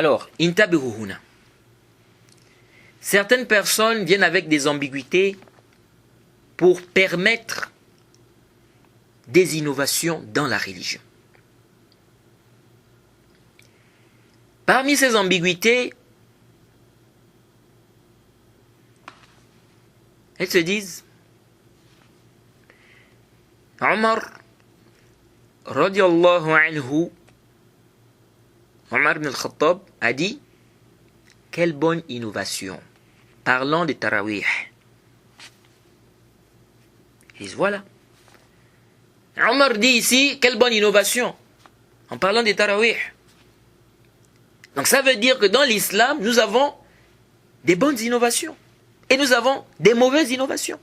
Alors, intabihu huna. Certaines personnes viennent avec des ambiguïtés pour permettre des innovations dans la religion. Parmi ces ambiguïtés, elles se disent Omar radiallahu anhu, Omar ibn al-Khattab a dit quelle bonne innovation parlant des tarawih. Et voilà. Omar dit ici quelle bonne innovation en parlant des tarawih. Donc ça veut dire que dans l'islam, nous avons des bonnes innovations et nous avons des mauvaises innovations.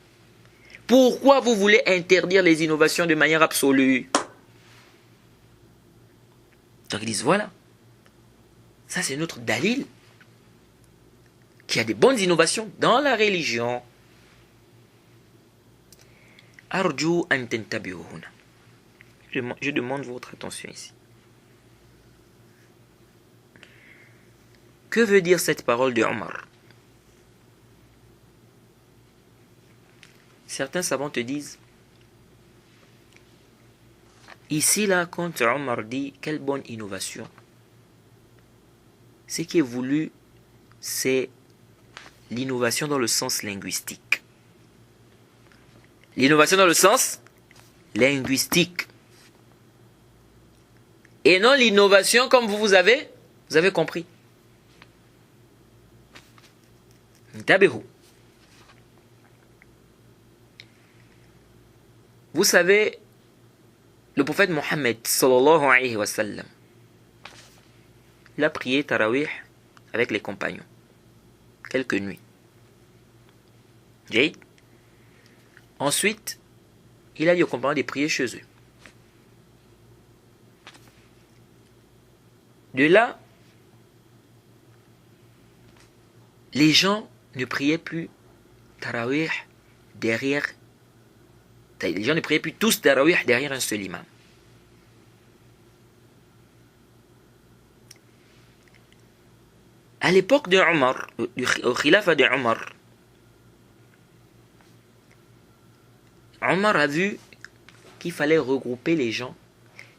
Pourquoi vous voulez interdire les innovations de manière absolue? Donc ils disent voilà, ça c'est notre dalil, qu'il y a des bonnes innovations dans la religion. Arju an tantabihu huna. Je demande votre attention ici. Que veut dire cette parole de Omar? Certains savants te disent, ici là, quand Omar dit quelle bonne innovation, ce qui est voulu, c'est l'innovation dans le sens linguistique. L'innovation dans le sens linguistique. Et non l'innovation comme vous avez compris. Tabihu. Vous savez, le prophète Mohammed sallallahu alayhi wa sallam, il a prié Tarawih avec les compagnons quelques nuits. Jade. Ensuite, il a dit aux compagnons de prier chez eux. De là, les gens ne priaient plus Tarawih derrière. Les gens ne priaient plus tous Tarawih derrière un seul imam. À l'époque de Omar, au khilafa de Omar, Omar a vu qu'il fallait regrouper les gens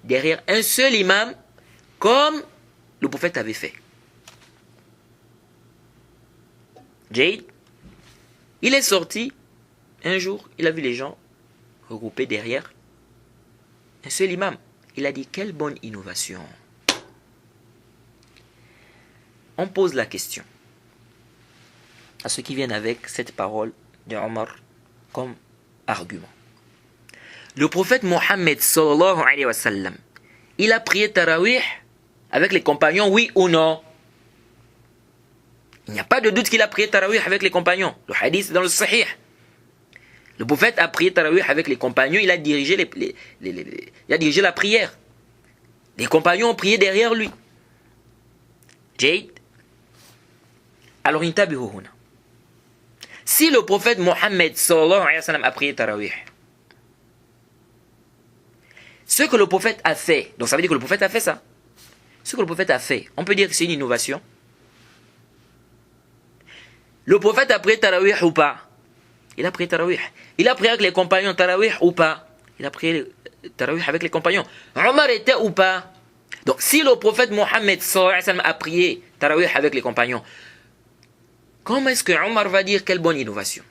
derrière un seul imam comme le prophète avait fait. Jade, il est sorti un jour, il a vu les gens regroupés derrière un seul imam. Il a dit quelle bonne innovation. On pose la question à ceux qui viennent avec cette parole de Omar comme argument. Le prophète Mohammed sallallahu alayhi wa sallam, il a prié Tarawih avec les compagnons, oui ou non? Il n'y a pas de doute qu'il a prié Tarawih avec les compagnons. Le hadith est dans le Sahih. Le prophète a prié Tarawih avec les compagnons, il a dirigé, il a dirigé la prière. Les compagnons ont prié derrière lui. Jade. Alors, intabihu huna. Si le prophète Mohammed sallallahu alayhi wa sallam a prié Tarawih, ce que le prophète a fait, donc ça veut dire que le prophète a fait ça. Ce que le prophète a fait, on peut dire que c'est une innovation. Le prophète a prié Tarawih ou pas? Il a prié Tarawih. Il a prié avec les compagnons Tarawih ou pas? Il a prié Tarawih avec les compagnons. Omar était ou pas? Donc si le prophète Mohammed sallallahu alayhi wa sallam a prié Tarawih avec les compagnons, comment est-ce que Omar va dire quelle bonne innovation?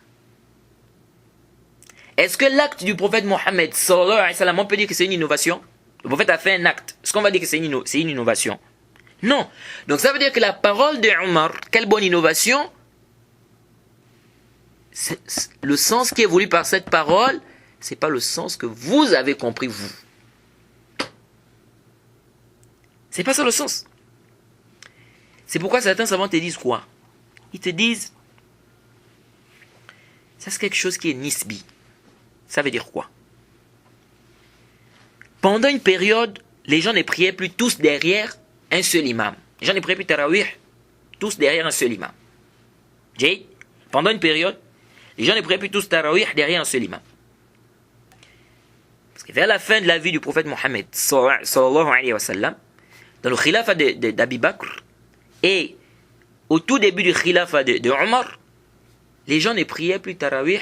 Est-ce que l'acte du prophète Mohammed sallallahu alayhi wa sallam, on peut dire que c'est une innovation? Le prophète a fait un acte. Est-ce qu'on va dire que c'est une innovation? Non. Donc ça veut dire que la parole de Omar, quelle bonne innovation, le sens qui est voulu par cette parole, c'est pas le sens que vous avez compris vous. C'est pas ça le sens. C'est pourquoi certains savants te disent quoi? Ils te disent, ça c'est quelque chose qui est nisbi. Ça veut dire quoi? Pendant une période, les gens ne priaient plus tous derrière un seul imam. Les gens ne priaient plus Tarawih tous derrière un seul imam. Jay, pendant une période, les gens ne priaient plus tous Tarawih derrière un seul imam. Parce que vers la fin de la vie du prophète Mohammed sallallahu alayhi wa sallam, dans le khilafa d'Abi Bakr, Et au tout début du khilafa de Omar, les gens ne priaient plus tarawih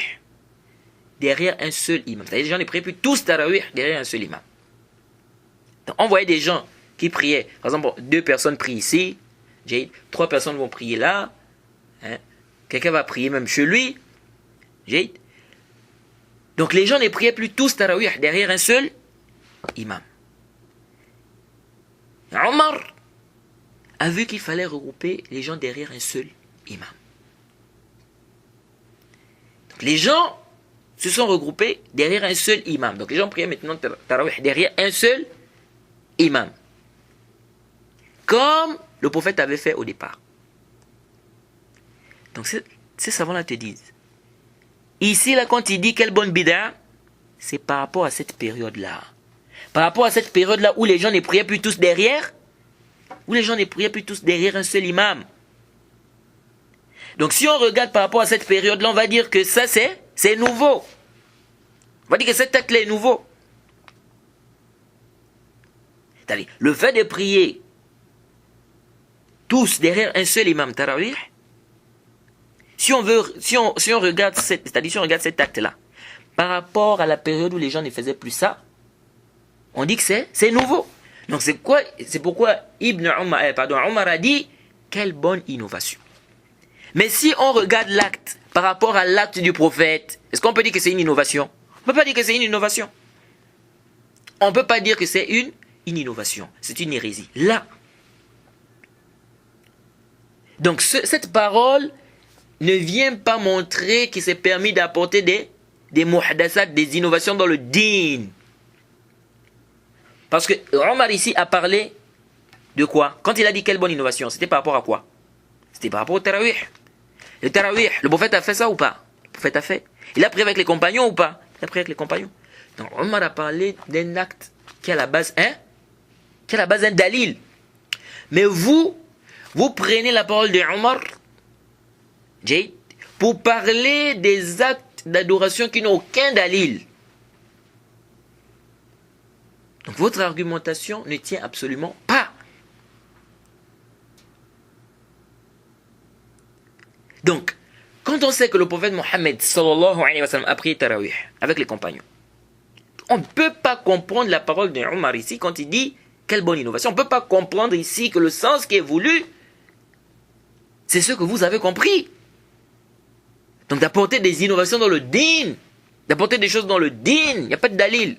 derrière un seul imam. C'est-à-dire les gens ne priaient plus tous tarawih derrière un seul imam. Donc, on voyait des gens qui priaient. Par exemple, 2 personnes prient ici, 3 personnes vont prier là, hein. Quelqu'un va prier même chez lui. Donc les gens ne priaient plus tous tarawih derrière un seul imam. Omar a vu qu'il fallait regrouper les gens derrière un seul imam. Donc les gens se sont regroupés derrière un seul imam. Donc les gens priaient maintenant tarawih derrière un seul imam. Comme le prophète avait fait au départ. Donc ces savants-là te disent, ici là quand il dit quelle bonne bid'a, c'est par rapport à cette période-là. Par rapport à cette période-là où les gens ne priaient plus tous derrière, un seul imam. Donc si on regarde par rapport à cette période-là, on va dire que ça c'est nouveau. On va dire que cet acte-là est nouveau. C'est-à-dire, le fait de prier tous derrière un seul imam tarawih, si on regarde cet acte-là, par rapport à la période où les gens ne faisaient plus ça, on dit que c'est nouveau. Donc c'est pourquoi Omar a dit, quelle bonne innovation. Mais si on regarde l'acte par rapport à l'acte du prophète, est-ce qu'on peut dire que c'est une innovation? On ne peut pas dire que c'est une innovation. On ne peut pas dire que c'est une innovation. C'est une hérésie. Là. Donc cette parole ne vient pas montrer qu'il s'est permis d'apporter des muhdassat, des innovations dans le din. Parce que Omar ici a parlé de quoi? Quand il a dit quelle bonne innovation, c'était par rapport à quoi? C'était par rapport au tarawih. Le tarawih, le prophète a fait ça ou pas? Le prophète a fait. Il a prié avec les compagnons ou pas? Il a prié avec les compagnons. Donc Omar a parlé d'un acte qui a la base un dalil. Mais vous prenez la parole de Omar pour parler des actes d'adoration qui n'ont aucun dalil. Donc votre argumentation ne tient absolument pas. Donc, quand on sait que le prophète Mohammed sallallahu alayhi wa sallam a prié tarawih avec les compagnons, on ne peut pas comprendre la parole de Omar ici quand il dit quelle bonne innovation. On ne peut pas comprendre ici que le sens qui est voulu, c'est ce que vous avez compris. Donc d'apporter des innovations dans le din, d'apporter des choses dans le din, il n'y a pas de dalil.